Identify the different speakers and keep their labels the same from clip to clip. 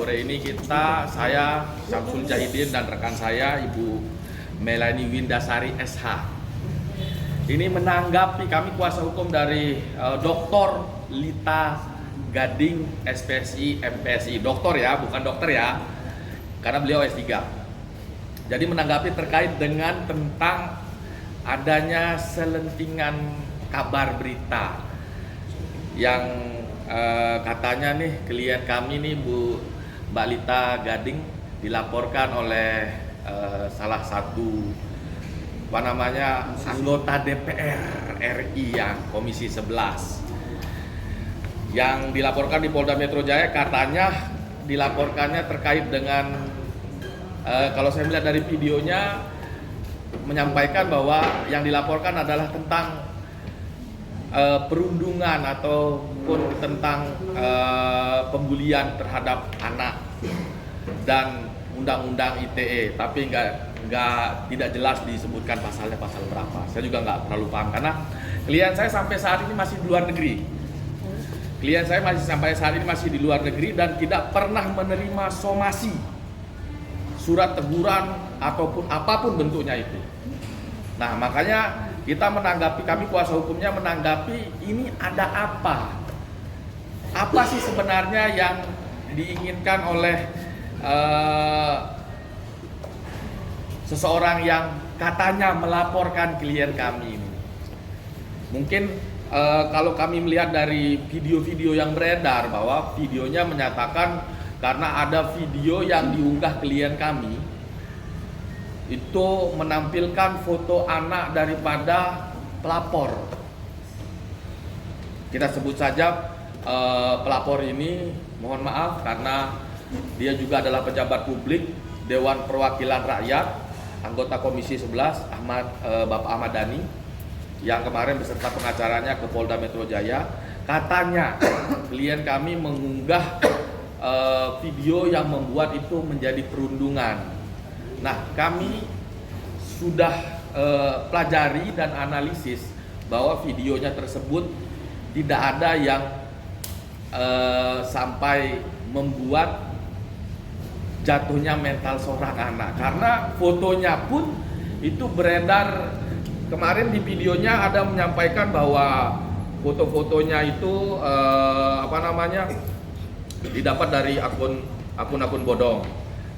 Speaker 1: sore ini saya Syamsul Jahidin dan rekan saya Ibu Melanie Windasari SH. Ini menanggapi kami kuasa hukum dari Dr. Lita Gading SPSI MPSI. Dokter ya, bukan dokter ya, karena beliau S3. Jadi menanggapi terkait dengan tentang adanya selentingan kabar berita yang katanya nih klien kami nih Mbak Lita Gading dilaporkan oleh salah satu anggota DPR RI yang Komisi 11 yang dilaporkan di Polda Metro Jaya. Katanya dilaporkannya terkait dengan kalau saya melihat dari videonya menyampaikan bahwa yang dilaporkan adalah tentang perundungan ataupun tentang pembulian terhadap anak dan undang-undang ITE, tapi tidak jelas disebutkan pasalnya pasal berapa. Saya juga nggak terlalu paham karena klien saya sampai saat ini masih di luar negeri. Di luar negeri dan tidak pernah menerima somasi, surat teguran ataupun apapun bentuknya itu. Nah, makanya kita kami kuasa hukumnya menanggapi ini ada apa? Apa sih sebenarnya yang diinginkan oleh seseorang yang katanya melaporkan klien kami ini? Mungkin kalau kami melihat dari video-video yang beredar bahwa videonya menyatakan karena ada video yang diunggah klien kami itu menampilkan foto anak daripada pelapor. Kita sebut saja pelapor ini, mohon maaf karena dia juga adalah pejabat publik Dewan Perwakilan Rakyat, anggota Komisi 11 Bapak Ahmad Dhani yang kemarin beserta pengacaranya ke Polda Metro Jaya. Katanya klien kami mengunggah video yang membuat itu menjadi perundungan. Nah, kami sudah pelajari dan analisis bahwa videonya tersebut tidak ada yang sampai membuat jatuhnya mental seorang anak, karena fotonya pun itu beredar kemarin. Di videonya ada menyampaikan bahwa foto-fotonya itu didapat dari akun bodong.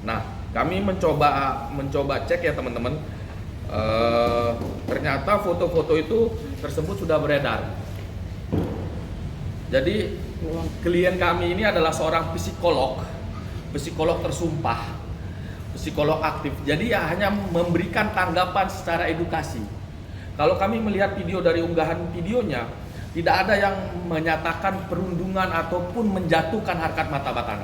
Speaker 1: Nah, kami mencoba cek ya teman-teman. Ternyata foto-foto itu tersebut sudah beredar. Jadi klien kami ini adalah seorang psikolog tersumpah, psikolog aktif. Jadi ya hanya memberikan tanggapan secara edukasi. Kalau kami melihat video dari unggahan videonya, tidak ada yang menyatakan perundungan ataupun menjatuhkan harkat martabat.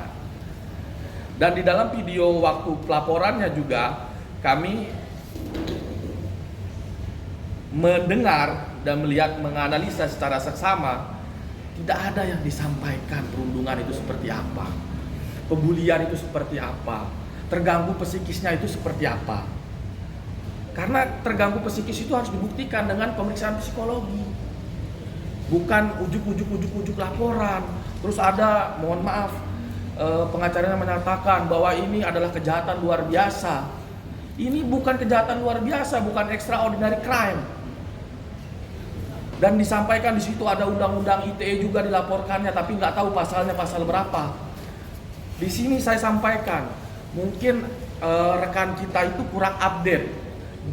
Speaker 1: Dan di dalam video waktu pelaporannya juga kami mendengar dan melihat, menganalisa secara seksama, tidak ada yang disampaikan perundungan itu seperti apa, pembulian itu seperti apa, terganggu psikisnya itu seperti apa. Karena terganggu psikis itu harus dibuktikan dengan pemeriksaan psikologi, bukan ujuk laporan. Terus ada, mohon maaf, pengacaranya menyatakan bahwa ini adalah kejahatan luar biasa. Ini bukan kejahatan luar biasa, bukan extraordinary crime. Dan disampaikan di situ ada undang-undang ITE juga dilaporkannya, tapi nggak tahu pasalnya pasal berapa. Di sini saya sampaikan, mungkin rekan kita itu kurang update.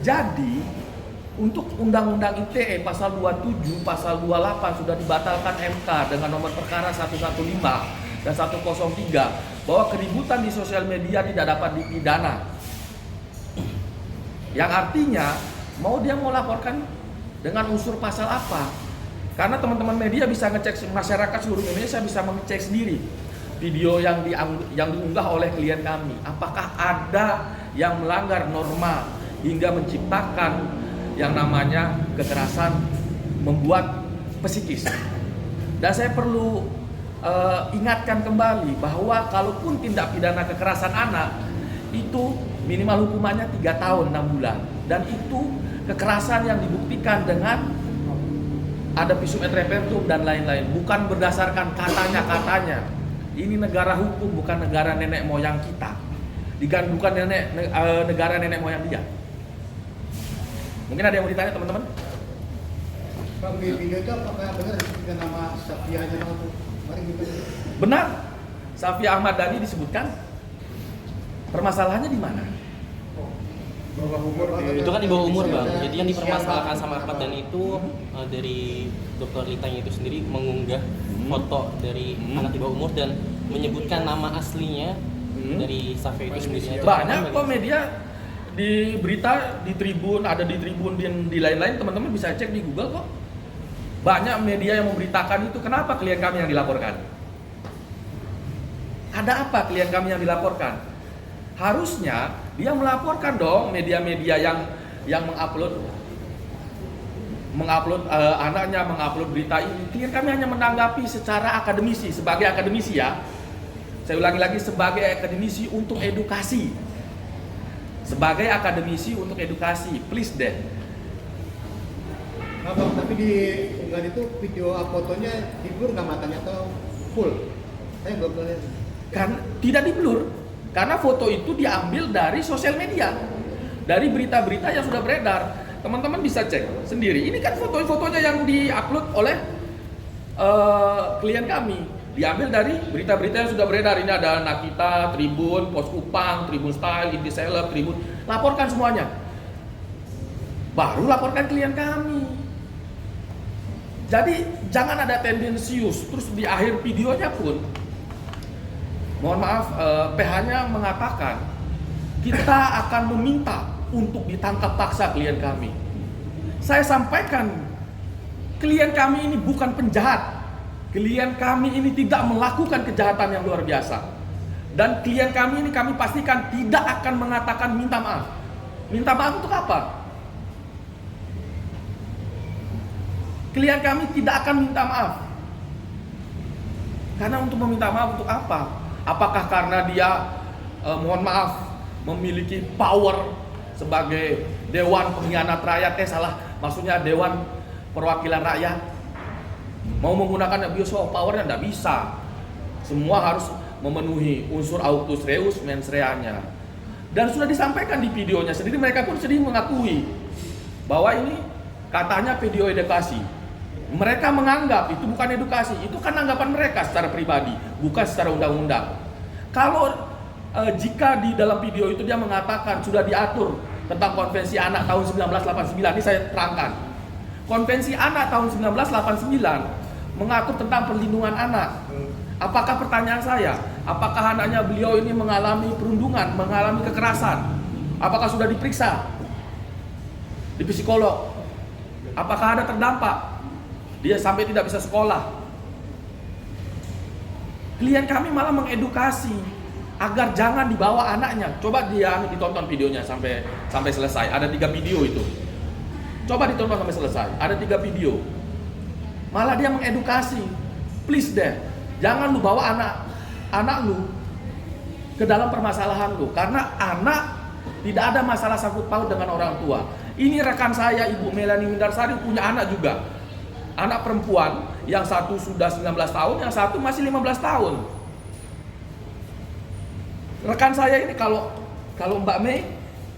Speaker 1: Jadi untuk undang-undang ITE pasal 27, pasal 28 sudah dibatalkan MK dengan nomor perkara 115 dan 103 bahwa keributan di sosial media tidak dapat dipidana. Yang artinya mau laporkan dengan unsur pasal apa? Karena teman-teman media bisa ngecek, masyarakat seluruh Indonesia bisa mengecek sendiri video yang diunggah oleh klien kami. Apakah ada yang melanggar norma hingga menciptakan yang namanya kekerasan membuat psikis? Dan saya perlu ingatkan kembali bahwa kalaupun tindak pidana kekerasan anak itu minimal hukumannya 3 tahun 6 bulan, dan itu kekerasan yang dibuktikan dengan ada visum et repertum dan lain-lain, bukan berdasarkan katanya Ini negara hukum, bukan negara nenek moyang kita. Bukan negara nenek moyang dia. Mungkin ada yang mau ditanya teman-teman?
Speaker 2: Pak, di video itu apakah benar disebutkan nama Safia Ahmad? Mari kita.
Speaker 1: Benar. Safia Ahmad Dhani disebutkan. Permasalahannya di mana?
Speaker 2: Bawah umur.
Speaker 3: Itu kan di bawah umur, Bang. Jadi yang dipermasalahkan sama Ahmad Dhani itu dari Dr. Litanya itu sendiri mengunggah foto dari anak di bawah umur dan menyebutkan nama aslinya dari Safia itu sendiri.
Speaker 1: Banyak kok media di berita, di Tribun, ada di Tribun di lain-lain, teman-teman bisa cek di Google kok. Banyak media yang memberitakan itu. Kenapa klien kami yang dilaporkan? Ada apa klien kami yang dilaporkan? Harusnya dia melaporkan dong media-media yang mengupload anaknya, mengupload berita ini. Klien kami hanya menanggapi secara akademisi, sebagai akademisi ya. Saya ulangi lagi, sebagai akademisi untuk edukasi. Sebagai akademisi untuk edukasi, please deh.
Speaker 2: Nah, Bang, tapi di unggahan itu video fotonya di blur nggak matanya atau full? Saya belum lihat.
Speaker 1: Kan tidak di blur, karena foto itu diambil dari sosial media, dari berita-berita yang sudah beredar. Teman-teman bisa cek sendiri. Ini kan foto-fotonya yang diupload oleh klien kami, diambil dari berita-berita yang sudah beredar. Ini ada Nakita, Tribun, Pos Kupang, Tribun Style, Indie Celeb, Tribun. Laporkan semuanya. Baru laporkan klien kami. Jadi jangan ada tendensius. Terus di akhir videonya pun, mohon maaf, PH-nya mengatakan kita akan meminta untuk ditangkap paksa klien kami. Saya sampaikan, klien kami ini bukan penjahat. Klien kami ini tidak melakukan kejahatan yang luar biasa. Dan klien kami ini kami pastikan tidak akan mengatakan minta maaf. Minta maaf untuk apa? Klien kami tidak akan minta maaf. Karena untuk meminta maaf untuk apa? Apakah karena dia mohon maaf memiliki power sebagai Dewan Pengkhianat Rakyat? Salah, maksudnya Dewan Perwakilan Rakyat. Mau menggunakan abuse of power-nya tidak bisa. Semua harus memenuhi unsur autus reus mens rea-nya. Dan sudah disampaikan di videonya sendiri, mereka pun sedih mengakui bahwa ini katanya video edukasi. Mereka menganggap itu bukan edukasi, itu kan anggapan mereka secara pribadi, bukan secara undang-undang. Kalau jika di dalam video itu dia mengatakan sudah diatur tentang Konvensi Anak tahun 1989, ini saya terangkan. Konvensi Anak tahun 1989 mengatur tentang perlindungan anak. Apakah pertanyaan saya, apakah anaknya beliau ini mengalami perundungan, mengalami kekerasan? Apakah sudah diperiksa di psikolog? Apakah ada terdampak? Dia sampai tidak bisa sekolah. Klien kami malah mengedukasi agar jangan dibawa anaknya. Coba dia ditonton videonya sampai selesai. Ada 3 video itu. Coba ditonton sampai selesai. Ada 3 video. Malah dia mengedukasi. Please deh, jangan lu bawa anak lu ke dalam permasalahan lu. Karena anak tidak ada masalah sangkut paut dengan orang tua. Ini rekan saya, Ibu Melanie Windarsari, punya anak juga. Anak perempuan, yang satu sudah 19 tahun, yang satu masih 15 tahun. Rekan saya ini kalau Mbak Mei,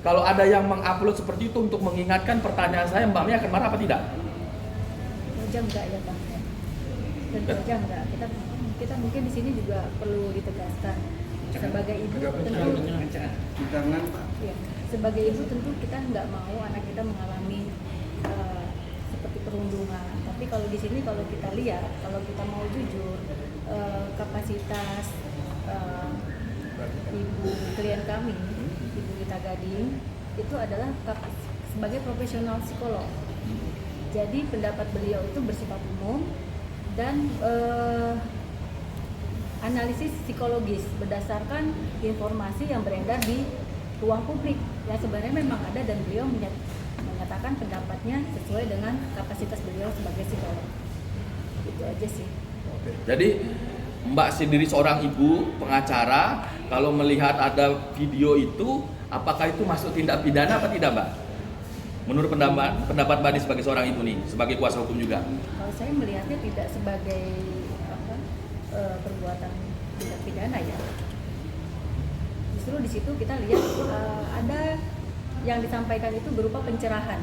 Speaker 1: kalau ada yang mengupload seperti itu untuk mengingatkan pertanyaan saya, Mbak Mei akan marah apa tidak?
Speaker 4: Tentu enggak ya Bang. Tentu aja enggak. Kita mungkin di sini juga perlu ditegaskan. Sebagai ibu tentu ya, sebagai ibu tentu kita nggak mau anak kita mengalami seperti perundungan. Tapi kalau di sini kalau kita lihat, kalau kita mau jujur, kapasitas ibu klien kami, Ibu Rita Gading, itu adalah sebagai profesional psikolog. Jadi pendapat beliau itu bersifat umum dan analisis psikologis berdasarkan informasi yang beredar di ruang publik yang sebenarnya memang ada, dan beliau menyatakan pendapatnya sesuai dengan kapasitas beliau sebagai psikolog. Itu aja sih.
Speaker 1: Jadi Mbak sendiri seorang ibu pengacara, kalau melihat ada video itu, apakah itu masuk tindak pidana apa tidak, Mbak? Menurut pendapat Mbak sebagai seorang ibu nih, sebagai kuasa hukum juga.
Speaker 4: Kalau saya melihatnya tidak sebagai perbuatan tindak pidana ya. Justru di situ kita lihat ada yang disampaikan itu berupa pencerahan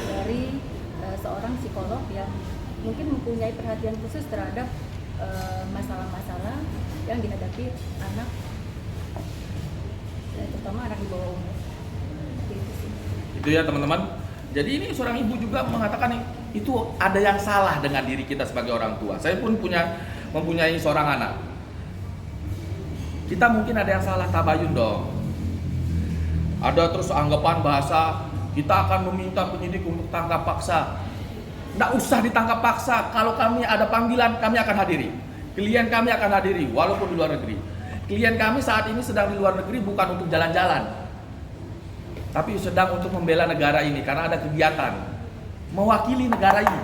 Speaker 4: dari seorang psikolog yang mungkin mempunyai perhatian khusus terhadap masalah-masalah yang dihadapi anak, terutama anak di bawah umur. Itu sih.
Speaker 1: Itu ya teman-teman. Jadi ini seorang ibu juga mengatakan itu ada yang salah dengan diri kita sebagai orang tua. Saya pun mempunyai seorang anak. Kita mungkin ada yang salah, tabayun dong. Ada terus anggapan bahasa kita akan meminta penyidik untuk tangkap paksa. Nggak usah ditangkap paksa. Kalau kami ada panggilan, kami akan hadiri. Klien kami akan hadiri, walaupun di luar negeri. Klien kami saat ini sedang di luar negeri bukan untuk jalan-jalan, tapi sedang untuk membela negara ini karena ada kegiatan mewakili negara ini.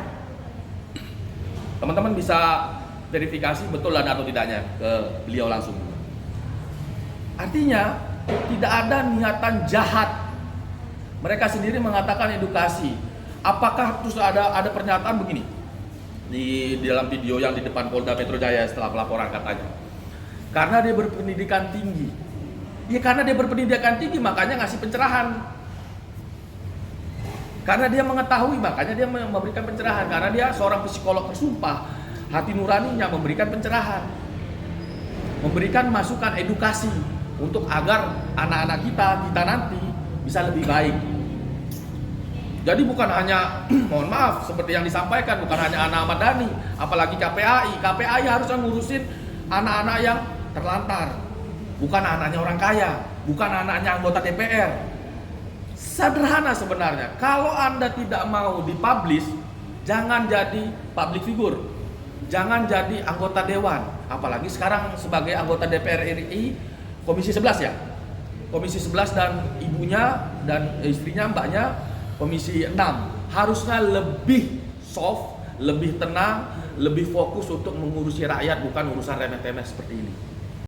Speaker 1: Teman-teman bisa verifikasi betul atau tidaknya ke beliau langsung. Artinya tidak ada niatan jahat. Mereka sendiri mengatakan edukasi. Apakah terus ada pernyataan begini di dalam video yang di depan Polda Metro Jaya setelah pelaporan katanya, karena dia berpendidikan tinggi. Ya karena dia berpendidikan tinggi makanya ngasih pencerahan. Karena dia mengetahui makanya dia memberikan pencerahan. Karena dia seorang psikolog tersumpah, hati nuraninya memberikan pencerahan, memberikan masukan edukasi untuk agar anak-anak kita nanti bisa lebih baik. Jadi bukan hanya, mohon maaf, seperti yang disampaikan, bukan hanya anak Ahmad Dhani, apalagi KPAI. KPAI harusnya ngurusin anak-anak yang terlantar, bukan anaknya orang kaya, bukan anaknya anggota DPR. Sederhana sebenarnya. Kalau Anda tidak mau dipublish, jangan jadi public figure, jangan jadi anggota dewan. Apalagi sekarang sebagai anggota DPR RI Komisi 11 ya. Komisi 11 dan ibunya dan istrinya, mbaknya Komisi 6. Harusnya lebih soft, lebih tenang, lebih fokus untuk mengurusi rakyat, bukan urusan remeh-temeh seperti ini.